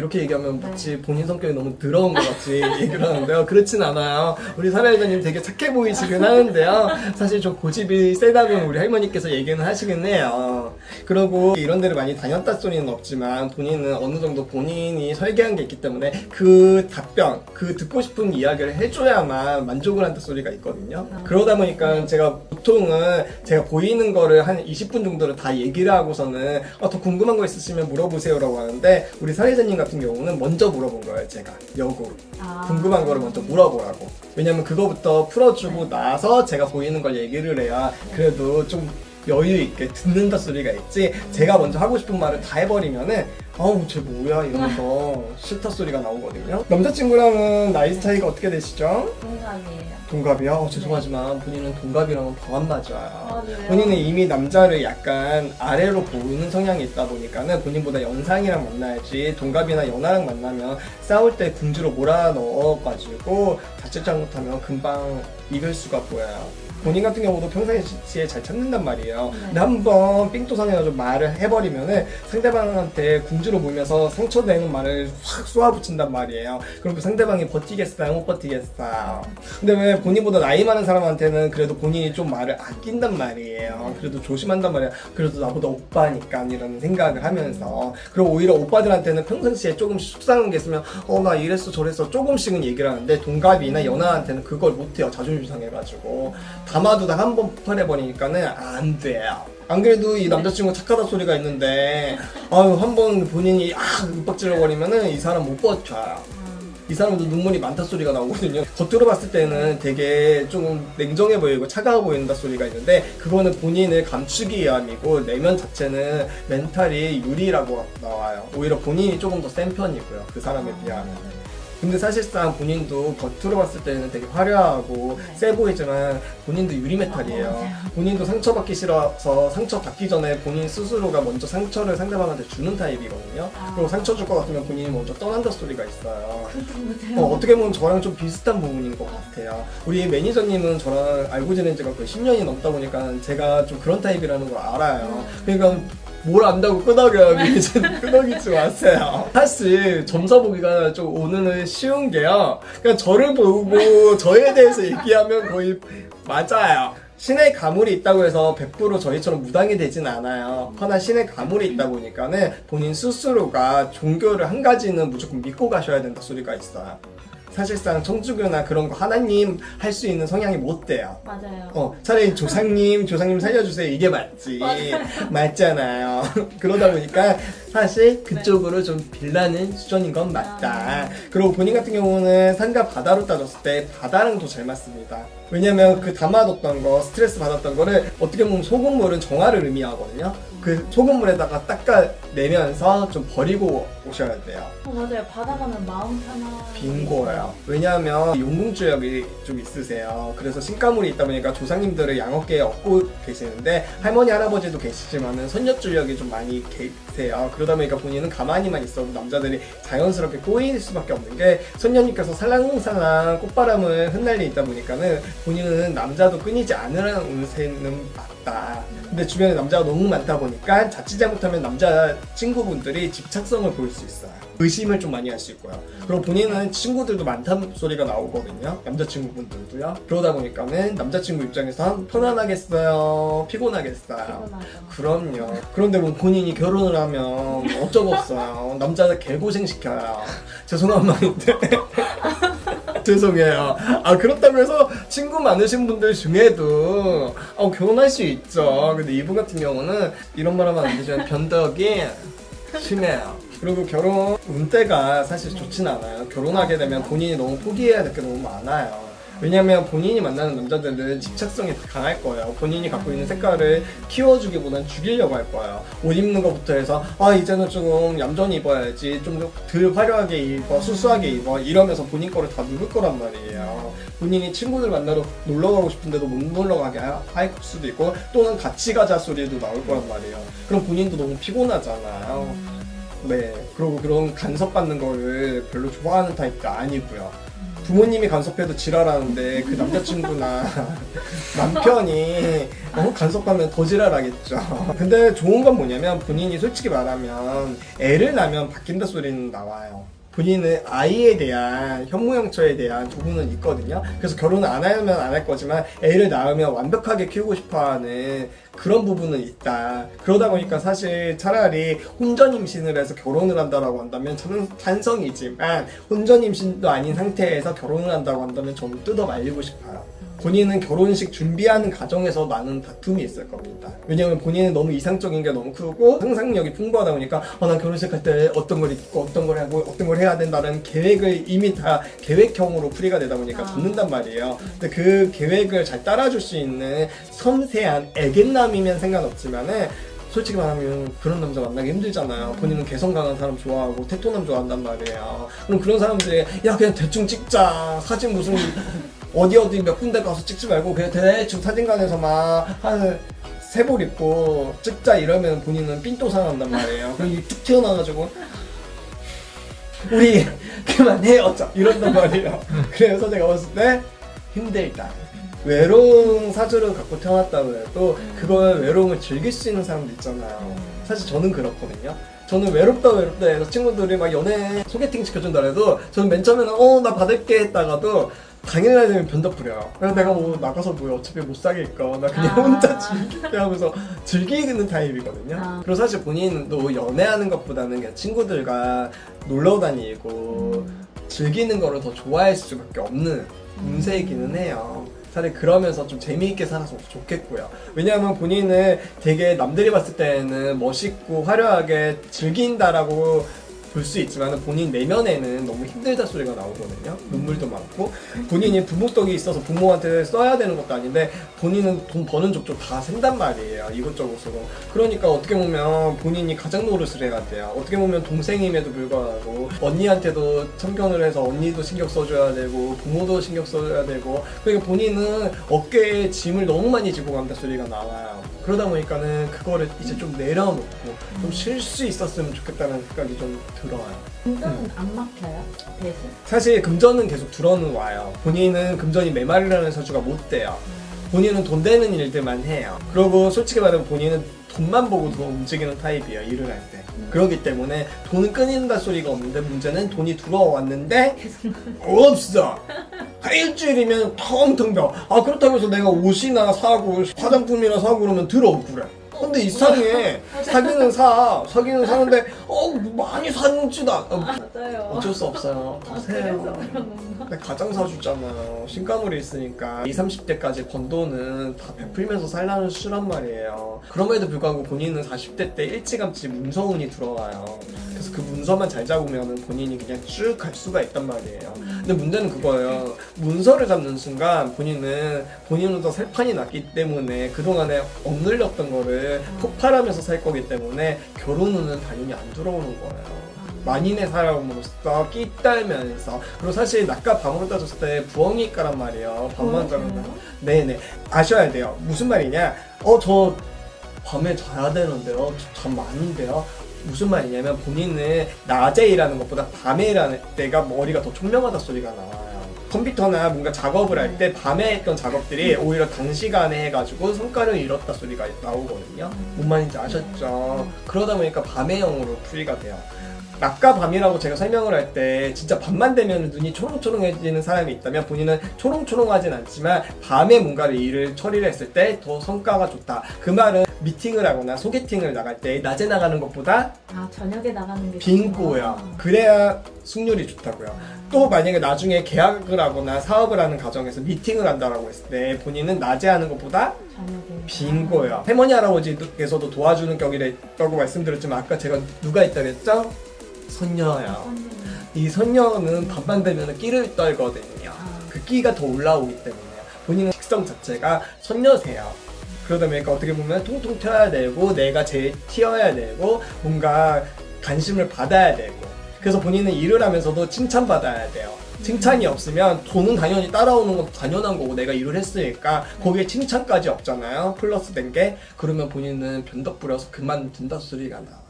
이렇게 얘기하면 마치 본인 성격이 너무 더러운 것 같이 얘기를 하는데요. 그렇진 않아요. 우리 사례자님 되게 착해 보이시긴 하는데요. 사실 좀 고집이 세다고 우리 할머니께서 얘기는 하시긴 해요. 그리고 이런 데를 많이 다녔다 소리는 없지만 본인은 어느 정도 본인이 설계한 게 있기 때문에 그 답변, 그 듣고 싶은 이야기를 해줘야만 만족을 한다 소리가 있거든요. 그러다 보니까 제가 보통은 제가 보이는 거를 한 20분 정도를 다 얘기를 하고서는 더 궁금한 거 있으시면 물어보세요라고 하는데 우리 사례자님 같은 경우는 먼저 물어본 거예요. 제가 역으로 궁금한 거를 먼저 물어보라고. 왜냐면 그거부터 풀어주고 나서 제가 보이는 걸 얘기를 해야 그래도 좀 여유 있게 듣는다 소리가 있지, 제가 먼저 하고 싶은 말을 다 해버리면은 아우 쟤 뭐야 이러면서 싫다 소리가 나오거든요. 남자친구랑은 나이 차이가 어떻게 되시죠? 동갑이에요. 동갑이요? 죄송하지만 본인은 동갑이랑은 더 안 맞아요. 왜요? 본인은 이미 남자를 약간 아래로 보는 성향이 있다 보니까는 본인보다 연상이랑 만나야지 동갑이나 연하랑 만나면 싸울 때 궁지로 몰아넣어가지고 자칫 잘못하면 금방 익을 수가 보여요. 본인 같은 경우도 평상시에 잘 참는단 말이에요. 근데 한번 삥또상해가지고 말을 해버리면은 상대방한테 궁지로 몰면서 상처내는 말을 확 쏘아붙인단 말이에요. 그럼 그 상대방이 버티겠어요? 못 버티겠어요? 근데 왜 본인보다 나이 많은 사람한테는 그래도 본인이 좀 말을 아낀단 말이에요. 그래도 조심한단 말이에요. 그래도 나보다 오빠니까 이런 생각을 하면서. 그리고 오히려 오빠들한테는 평상시에 조금씩 속상한 게 있으면 나 이랬어 저랬어 조금씩은 얘기를 하는데 동갑이나 연하한테는 그걸 못해요. 자존심 상해가지고. 담아두다 한 번 폭발해버리니까는 안 돼요. 안 그래도 이 남자친구 착하다 소리가 있는데 한 번 본인이 윽박질러버리면은 이 사람 못 버텨요. 이 사람도 눈물이 많다 소리가 나오거든요. 겉으로 봤을 때는 되게 조금 냉정해 보이고 차가워 보인다 소리가 있는데 그거는 본인을 감추기 위함이고 내면 자체는 멘탈이 유리라고 나와요. 오히려 본인이 조금 더 센 편이고요. 그 사람에 비하면. 근데 사실상 본인도 겉으로 봤을 때는 되게 화려하고 세 보이지만 본인도 유리메탈이에요. 본인도 상처받기 싫어서 상처받기 전에 본인 스스로가 먼저 상처를 상대방한테 주는 타입이거든요. 그리고 상처 줄 것 같으면 본인이 먼저 떠난다 소리가 있어요. 어떻게 보면 저랑 좀 비슷한 부분인 것 같아요. 우리 매니저님은 저랑 알고 지낸 지가 거의 10년이 넘다 보니까 제가 좀 그런 타입이라는 걸 알아요. 그러니까 뭘 안다고 끄덕여요. 끄덕이지 마세요. 사실 점사 보기가 좀 오늘은 쉬운 게요. 그냥 저를 보고 저에 대해서 얘기하면 거의 맞아요. 신의 가물이 있다고 해서 100% 저희처럼 무당이 되진 않아요. 허나 신의 가물이 있다 보니까는 본인 스스로가 종교를 한 가지는 무조건 믿고 가셔야 된다 소리가 있어요. 사실상 천주교나 그런 거 하나님 할 수 있는 성향이 못 돼요. 맞아요. 차라리 조상님 살려주세요 이게 맞지. 맞잖아요. 그러다 보니까 사실 그쪽으로 좀 빌라는 수준인 건 맞다. 그리고 본인 같은 경우는 산과 바다로 따졌을 때 바다랑 더 잘 맞습니다. 왜냐면 그 담아뒀던 거, 스트레스 받았던 거를 어떻게 보면 소금물은 정화를 의미하거든요. 그 소금물에다가 닦아내면서 좀 버리고 오셔야 돼요. 맞아요. 바다 가면 마음 편한. 빙고예요. 왜냐하면 용궁주역이 좀 있으세요. 그래서 신가물이 있다 보니까 조상님들을 양어깨에 얻고 계시는데 할머니 할아버지도 계시지만은 선녀주역이 좀 많이 계세요. 그러다 보니까 본인은 가만히만 있어도 남자들이 자연스럽게 꼬일 수밖에 없는 게 선녀님께서 살랑살랑 꽃바람을 흩날리다 보니까는 본인은 남자도 끊이지 않으라는 운세는 맞다. 근데 주변에 남자가 너무 많다 보니까 자칫 잘못하면 남자 친구분들이 집착성을 보일 수 있어요. 의심을 좀 많이 할 수 있고요. 그리고 본인은 친구들도 많다는 소리가 나오거든요. 남자친구분들도요. 그러다 보니까는 남자친구 입장에선 편안하겠어요? 피곤하겠어요? 그럼요. 그런데 뭐 본인이 결혼을 하면 어쩌겠어요. 남자 개고생 시켜요. 죄송한 말인데. 죄송해요. 그렇다고 해서 친구 많으신 분들 중에도 결혼할 수 있죠. 근데 이분 같은 경우는 이런 말 하면 안 되지만 변덕이 심해요. 그리고 결혼 운때가 사실 좋진 않아요. 결혼하게 되면 본인이 너무 포기해야 될 게 너무 많아요. 왜냐면 본인이 만나는 남자들은 집착성이 강할 거예요. 본인이 갖고 있는 색깔을 키워주기보단 죽이려고 할 거예요. 옷 입는 것부터 해서 이제는 조금 얌전히 입어야지, 좀 덜 화려하게 입어, 수수하게 입어 이러면서 본인 거를 다 누를 거란 말이에요. 본인이 친구들 만나러 놀러 가고 싶은데도 못 놀러 가게 할 수도 있고 또는 같이 가자 소리도 나올 거란 말이에요. 그럼 본인도 너무 피곤하잖아요. 네, 그리고 그런 간섭받는 거를 별로 좋아하는 타입도 아니고요. 부모님이 간섭해도 지랄하는데 그 남자친구나 남편이 간섭하면 더 지랄하겠죠. 근데 좋은 건 뭐냐면 본인이 솔직히 말하면 애를 낳으면 바뀐다 소리는 나와요. 본인은 아이에 대한 현모양처에 대한 조언은 있거든요. 그래서 결혼을 안 하면 안 할 거지만 애를 낳으면 완벽하게 키우고 싶어하는 그런 부분은 있다. 그러다 보니까 사실 차라리 혼전 임신을 해서 결혼을 한다라고 한다면 저는 찬성이지만 혼전 임신도 아닌 상태에서 결혼을 한다고 한다면 저는 뜯어 말리고 싶어요. 본인은 결혼식 준비하는 과정에서 많은 다툼이 있을 겁니다. 왜냐면 본인은 너무 이상적인 게 너무 크고 상상력이 풍부하다 보니까 난 결혼식 할 때 어떤 걸 입고 어떤 걸 하고 어떤 걸 해야 된다는 계획을 이미 다 계획형으로 풀이가 되다 보니까 붙는단 말이에요. 근데 그 계획을 잘 따라줄 수 있는 섬세한 애견남이면 상관없지만은 솔직히 말하면 그런 남자 만나기 힘들잖아요. 본인은 개성 강한 사람 좋아하고 테토남 좋아한단 말이에요. 그럼 그런 사람들이 야 그냥 대충 찍자 사진 무슨 어디 몇 군데 가서 찍지 말고 그냥 대충 사진관에서 막 한 세 벌 입고 찍자 이러면 본인은 삔또 상한단 말이에요. 그럼 이툭 튀어나와가지고 우리 그만해요 이런단 말이에요. 그래서 제가 봤을 때 힘들다. 외로운 사주를 갖고 태어났다고 해도 그걸 외로움을 즐길 수 있는 사람도 있잖아요. 사실 저는 그렇거든요. 저는 외롭다 해서 친구들이 막 연애 소개팅 시켜준다 해도 저는 맨 처음에는 나 받을게 했다가도 당일날 되면 변덕 부려요. 그래서 내가 뭐 나가서 뭐 어차피 못 사귈까 나 그냥 혼자 즐길게 하면서 즐기는 타입이거든요. 그리고 사실 본인도 연애하는 것보다는 그냥 친구들과 놀러 다니고 즐기는 거를 더 좋아할 수밖에 없는 운세이기는 해요. 차라리 그러면서 좀 재미있게 살아서 좋겠고요. 왜냐하면 본인은 되게 남들이 봤을 때는 멋있고 화려하게 즐긴다라고 볼 수 있지만 본인 내면에는 너무 힘들다 소리가 나오거든요. 눈물도 많고 본인이 부목덕이 있어서 부모한테 써야 되는 것도 아닌데 본인은 돈 버는 족족 다 센단 말이에요. 이것저것으로. 그러니까 어떻게 보면 본인이 가장 노릇을 해야 돼요. 어떻게 보면 동생임에도 불구하고 언니한테도 참견을 해서 언니도 신경 써줘야 되고 부모도 신경 써줘야 되고 그러니까 본인은 어깨에 짐을 너무 많이 지고 간다 소리가 나와요. 그러다 보니까는 그거를 이제 좀 내려놓고 좀 쉴 수 있었으면 좋겠다는 생각이 좀 들어요. 금전은 안 막혀요? 대신? 사실 금전은 계속 들어는 와요. 본인은 금전이 메말이라는 사주가 못 돼요. 본인은 돈 되는 일들만 해요. 그리고 솔직히 말하면 본인은 돈만 보고 더 움직이는 타입이에요. 일을 할 때. 그렇기 때문에 돈은 끊인다 소리가 없는데 문제는 돈이 들어왔는데 없어. 한 일주일이면 텅텅 벼. 그렇다고 해서 내가 옷이나 사고 화장품이나 사고 그러면 들어 그래. 근데 이상해. 사기는 사는데 많이 사는지도 맞아요. 어쩔 수 없어요. 그래서 보세요. 그런 건가? 근데 가장 사주잖아요. 신가물이 있으니까 20, 30대까지 번 돈은 다 베풀면서 살라는 수란 말이에요. 그럼에도 불구하고 본인은 40대 때 일찌감치 문서운이 들어와요. 그래서 그 문서만 잘 잡으면 본인이 그냥 쭉 갈 수가 있단 말이에요. 근데 문제는 그거예요. 문서를 잡는 순간 본인으로서 살 판이 났기 때문에 그동안에 억눌렸던 거를 폭발하면서 살 거기 때문에 결혼운은 당연히 안 들어오는 거예요. 만인의 사람으로서 끼 딸면서 그리고 사실 낮과 밤으로 따졌을 때 부엉이과란 말이에요. 밤만 자면 네네 아셔야 돼요. 무슨 말이냐? 저 밤에 자야 되는데요. 잠 많은데요. 무슨 말이냐면 본인은 낮에 일하는 것보다 밤에 일하는 때가 머리가 더 총명하다 소리가 나와요. 컴퓨터나 뭔가 작업을 할 때 밤에 했던 작업들이 오히려 단시간에 해가지고 성과를 이뤘다 소리가 나오거든요. 뭔 말인지 아셨죠? 그러다 보니까 밤의 영으로 풀이가 돼요. 낮과 밤이라고 제가 설명을 할 때 진짜 밤만 되면 눈이 초롱초롱해지는 사람이 있다면 본인은 초롱초롱하진 않지만 밤에 뭔가를 일을 처리를 했을 때 더 성과가 좋다. 그 말은 미팅을 하거나 소개팅을 나갈 때 낮에 나가는 것보다 저녁에 나가는 게 빈고요. 그래야 승률이 좋다고요. 또 만약에 나중에 계약을 하거나 사업을 하는 과정에서 미팅을 한다라고 했을 때 본인은 낮에 하는 것보다 저녁에 빈고요. 할머니 할아버지께서도 도와주는 격이 있다고 말씀드렸지만 아까 제가 누가 있다고 했죠? 선녀예요. 이 선녀는 밤만 되면 끼를 떨거든요. 그 끼가 더 올라오기 때문에요. 본인의 식성 자체가 선녀세요. 그러다 보니까 어떻게 보면 통통 튀어야 되고 내가 제일 튀어야 되고 뭔가 관심을 받아야 되고 그래서 본인은 일을 하면서도 칭찬받아야 돼요. 칭찬이 없으면 돈은 당연히 따라오는 것도 당연한 거고 내가 일을 했으니까 거기에 칭찬까지 없잖아요. 플러스 된 게 그러면 본인은 변덕 부려서 그만둔다 소리가 나와.